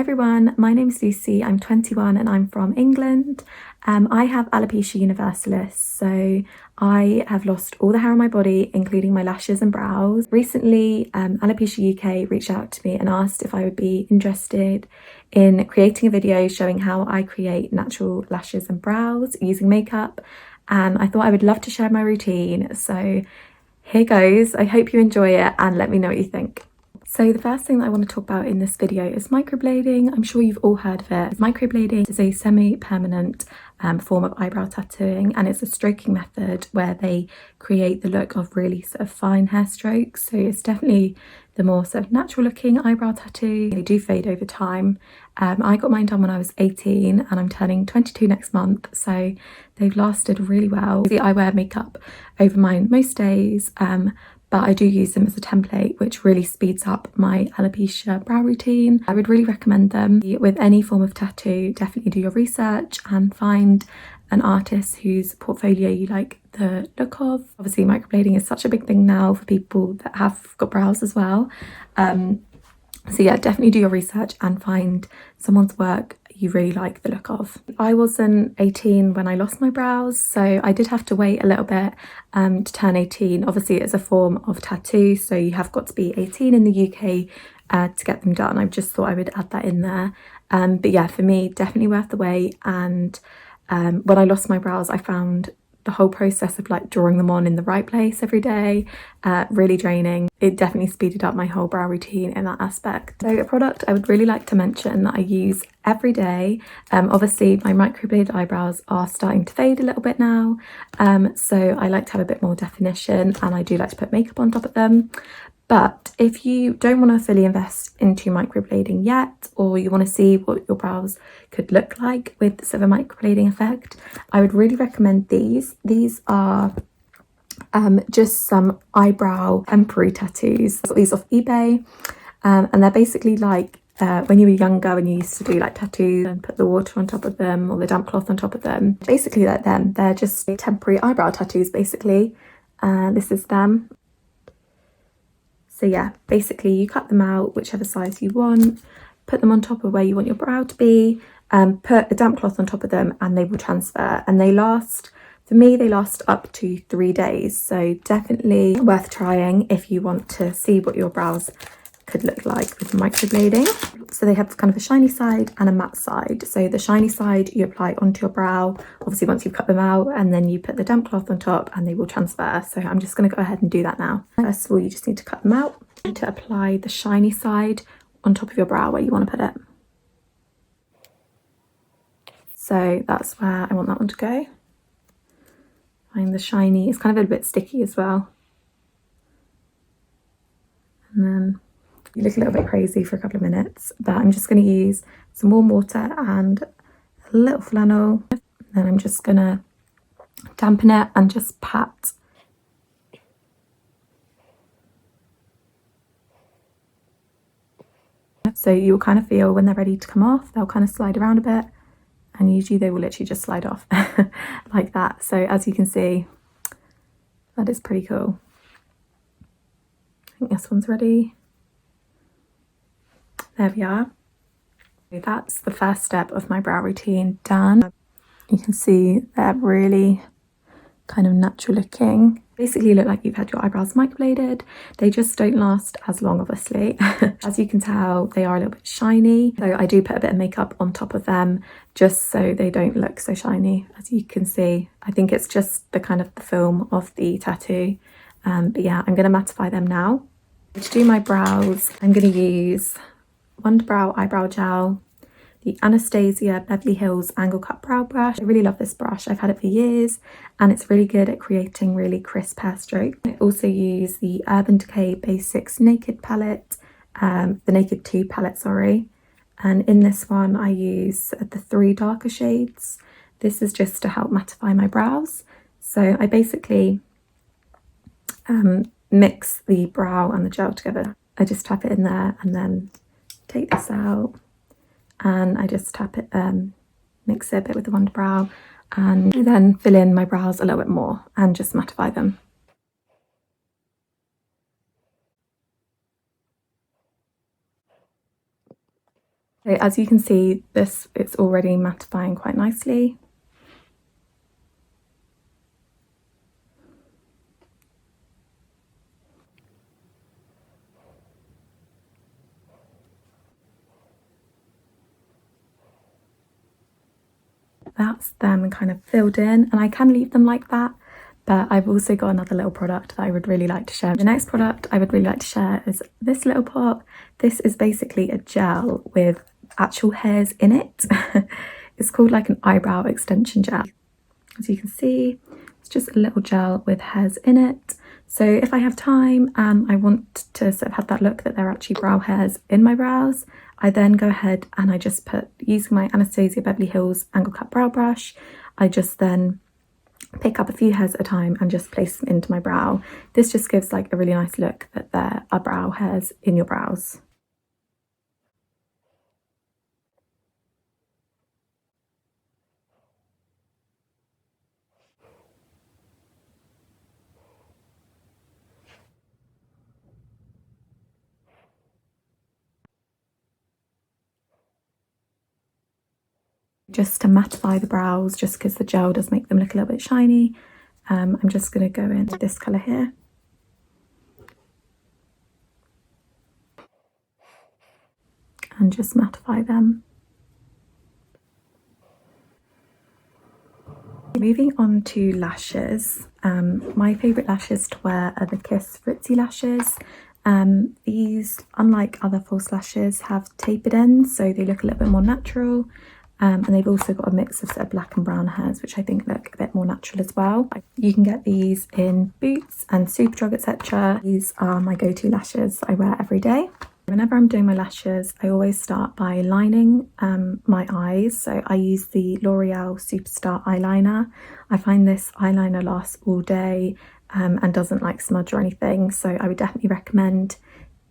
everyone, my name's Lucy, I'm 21 and I'm from England. I have alopecia universalis, so I have lost all the hair on my body, including my lashes and brows. Recently, Alopecia UK reached out to me and asked if I would be interested in creating a video showing how I create natural lashes and brows using makeup, and I thought I would love to share my routine, so here goes. I hope you enjoy it and let me know what you think. So the first thing that I want to talk about in this video is microblading. I'm sure you've all heard of it. Microblading is a semi-permanent form of eyebrow tattooing, and it's a stroking method where they create the look of really sort of fine hair strokes. So it's definitely the more sort of natural looking eyebrow tattoo. They do fade over time. I got mine done when I was 18 and I'm turning 22 next month, so they've lasted really well. I wear makeup over mine most days, but I do use them as a template, which really speeds up my alopecia brow routine. I would really recommend them. With any form of tattoo, definitely do your research and find an artist whose portfolio you like the look of. Obviously, microblading is such a big thing now for people that have got brows as well. So yeah, definitely do your research and find someone's work you really like the look of. I wasn't 18 when I lost my brows, so I did have to wait a little bit to turn 18. Obviously it's a form of tattoo, so you have got to be 18 in the UK to get them done. I just thought I would add that in there. But yeah, for me, definitely worth the wait. And when I lost my brows, I found the whole process of like drawing them on in the right place every day really draining. It definitely speeded up my whole brow routine in that aspect. So a product I would really like to mention that I use every day, obviously my microbladed eyebrows are starting to fade a little bit now, so I like to have a bit more definition and I do like to put makeup on top of them. But if you don't want to fully invest into microblading yet, or you want to see what your brows could look like with sort of a microblading effect, I would really recommend these. These are just some eyebrow temporary tattoos. I got these off eBay, and they're basically like when you were younger, when you used to do like tattoos and put the water on top of them or the damp cloth on top of them. Basically like them. They're just temporary eyebrow tattoos basically. This is them. So yeah, basically you cut them out whichever size you want, put them on top of where you want your brow to be, put a damp cloth on top of them and they will transfer, and they last, for me, they last up to 3 days. So definitely worth trying if you want to see what your brows could look like with microblading. So they have kind of a shiny side and a matte side. So the shiny side you apply onto your brow, obviously once you've cut them out, and then you put the damp cloth on top and they will transfer. So I'm just going to go ahead and do that now. First of all, you just need to cut them out to apply the shiny side on top of your brow where you want to put it. So that's where I want that one to go. Find the shiny, it's kind of a bit sticky as well. And then you look a little bit crazy for a couple of minutes, but I'm just going to use some warm water and a little flannel. Then I'm just going to dampen it and just pat. So you'll kind of feel when they're ready to come off, they'll kind of slide around a bit, and usually they will literally just slide off like that. So as you can see, that is pretty cool. I think this one's ready. There we are. That's the first step of my brow routine done. You can see they're really kind of natural looking. Basically look like you've had your eyebrows microbladed. They just don't last as long, obviously. As you can tell, they are a little bit shiny. So I do put a bit of makeup on top of them just so they don't look so shiny. As you can see, I think it's just the kind of the film of the tattoo. But yeah, I'm going to mattify them now. To do my brows, I'm going to use Wonder Brow Eyebrow Gel, the Anastasia Beverly Hills Angle Cut Brow Brush. I really love this brush. I've had it for years and it's really good at creating really crisp hair strokes. I also use the Urban Decay Basics Naked palette, the Naked 2 palette, sorry. And in this one I use the 3 darker shades. This is just to help mattify my brows. So I basically mix the brow and the gel together. I just tap it in there and then take this out, and I just tap it, mix it a bit with the Wonder Brow, and then fill in my brows a little bit more and just mattify them. So as you can see, it's already mattifying quite nicely. That's them kind of filled in, and I can leave them like that, but I've also got another little product that I would really like to share. The next product I would really like to share is this little pot. This is basically a gel with actual hairs in it. It's called like an eyebrow extension gel. As you can see, it's just a little gel with hairs in it. So if I have time and I want to sort of have that look that there are actually brow hairs in my brows, I then go ahead and I just put, using my Anastasia Beverly Hills angle cut brow brush, I just then pick up a few hairs at a time and just place them into my brow. This just gives like a really nice look that there are brow hairs in your brows. Just to mattify the brows, just because the gel does make them look a little bit shiny, I'm just going to go in with this colour here. And just mattify them. Moving on to lashes, my favourite lashes to wear are the Kiss Fritzy lashes. These, unlike other false lashes, have tapered ends, so they look a little bit more natural. And they've also got a mix of sort of black and brown hairs, which I think look a bit more natural as well. You can get these in Boots and Superdrug, etc. These are my go-to lashes I wear every day. Whenever I'm doing my lashes, I always start by lining my eyes. So I use the L'Oreal Superstar eyeliner. I find this eyeliner lasts all day and doesn't like smudge or anything. So I would definitely recommend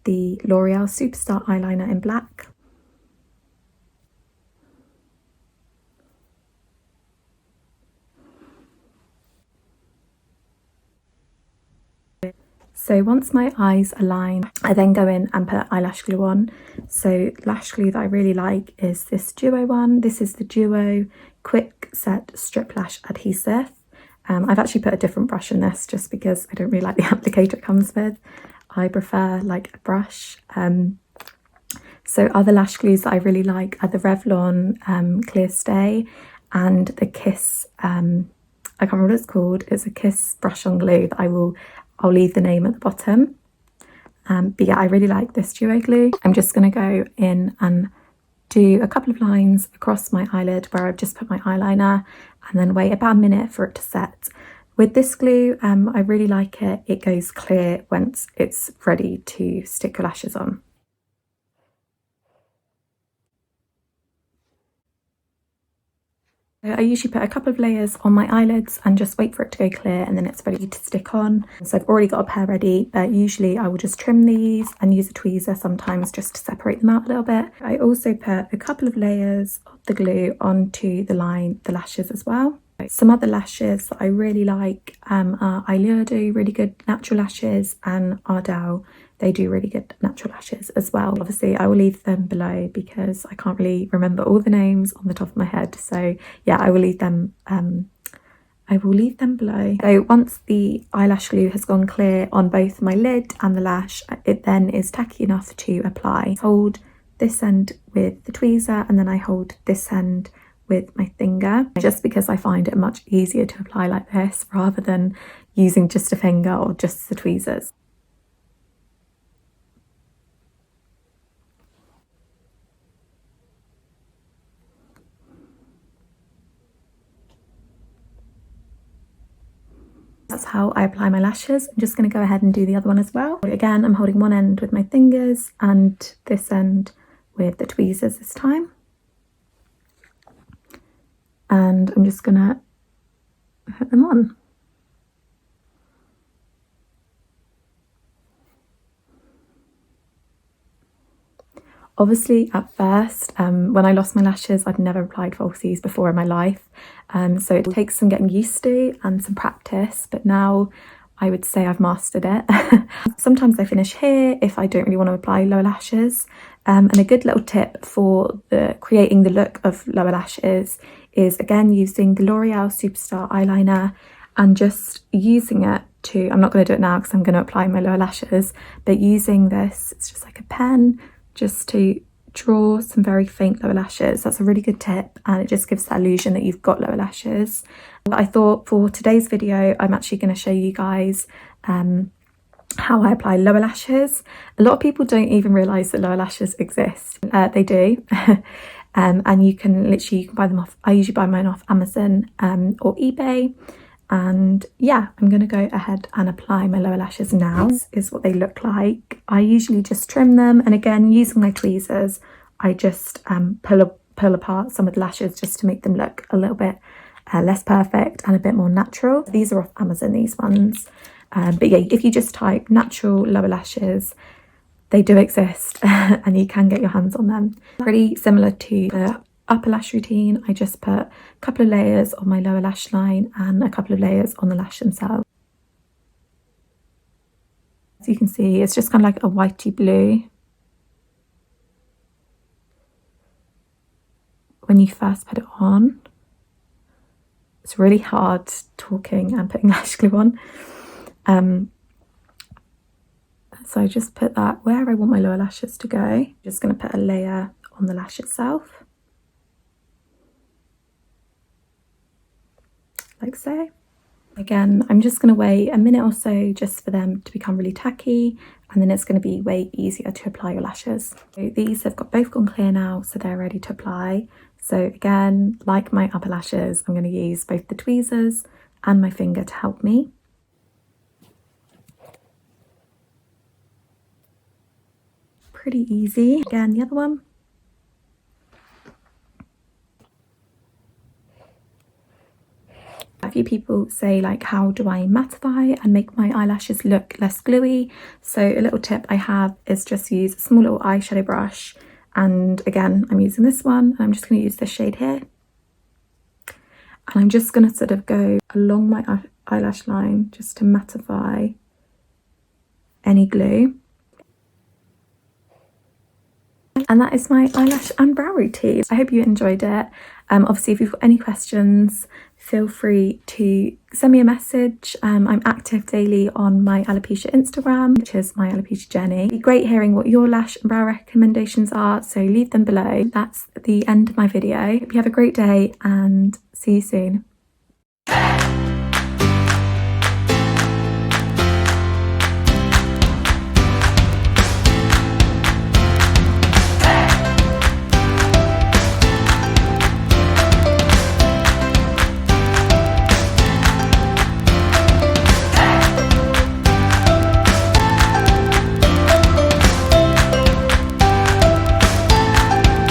the L'Oreal Superstar eyeliner in black. So once my eyes are lined, I then go in and put eyelash glue on. So lash glue that I really like is this Duo one. This is the Duo Quick Set Strip Lash Adhesive. I've actually put a different brush in this just because I don't really like the applicator it comes with. I prefer like a brush. So other lash glues that I really like are the Revlon Clear Stay and the Kiss, I can't remember what it's called. It's a Kiss brush on glue that I'll leave the name at the bottom. But yeah, I really like this Duo glue. I'm just going to go in and do a couple of lines across my eyelid where I've just put my eyeliner and then wait about a minute for it to set. With this glue, I really like it. It goes clear once it's ready to stick your lashes on. I usually put a couple of layers on my eyelids and just wait for it to go clear, and then it's ready to stick on. So I've already got a pair ready, but usually I will just trim these and use a tweezer sometimes just to separate them out a little bit. I also put a couple of layers of the glue onto the lashes as well. Some other lashes that I really like are Eyelure do really good natural lashes, and Ardell, they do really good natural lashes as well. Obviously I will leave them below because I can't really remember all the names on the top of my head, so yeah, I will leave them below. So once the eyelash glue has gone clear on both my lid and the lash, it then is tacky enough to apply. Hold this end with the tweezer and then I hold this end with my finger, just because I find it much easier to apply like this rather than using just a finger or just the tweezers. That's how I apply my lashes. I'm just going to go ahead and do the other one as well. Again, I'm holding one end with my fingers and this end with the tweezers this time. And I'm just going to put them on. Obviously at first, when I lost my lashes, I'd never applied falsies before in my life, so it takes some getting used to and some practice, but now I would say I've mastered it. Sometimes I finish here if I don't really want to apply lower lashes. And a good little tip for creating the look of lower lashes is again using the L'Oreal Superstar eyeliner and just using it to, I'm not going to do it now because I'm going to apply my lower lashes, but using this, it's just like a pen, just to draw some very faint lower lashes. That's a really good tip, and it just gives that illusion that you've got lower lashes. But I thought for today's video, I'm actually going to show you guys how I apply lower lashes. A lot of people don't even realise that lower lashes exist. They do. And you can buy them off, I usually buy mine off Amazon or eBay. And yeah, I'm going to go ahead and apply my lower lashes now. This is what they look like. I usually just trim them, and again, using my tweezers, I just pull apart some of the lashes just to make them look a little bit less perfect and a bit more natural. These are off Amazon, these ones. But yeah, if you just type natural lower lashes, they do exist and you can get your hands on them. Pretty similar to the upper lash routine. I just put a couple of layers on my lower lash line and a couple of layers on the lash themselves. As you can see, it's just kind of like a whitey blue when you first put it on. It's really hard talking and putting lash glue on. So I just put that where I want my lower lashes to go. Just going to put a layer on the lash itself, like so. Again, I'm just going to wait a minute or so just for them to become really tacky, and then it's going to be way easier to apply your lashes. So these have both gone clear now, so they're ready to apply. So again, like my upper lashes, I'm going to use both the tweezers and my finger to help me. Pretty easy. Again, the other one. A few people say, like, how do I mattify and make my eyelashes look less gluey? So a little tip I have is just use a small little eyeshadow brush, and again, I'm using this one, and I'm just going to use this shade here, and I'm just going to sort of go along my eyelash line just to mattify any glue. And that is my eyelash and brow routine. I hope you enjoyed it. Obviously, if you've got any questions, feel free to send me a message. I'm active daily on my alopecia Instagram, which is my alopecia journey. It'd be great hearing what your lash and brow recommendations are, so leave them below. That's the end of my video. Hope you have a great day and see you soon.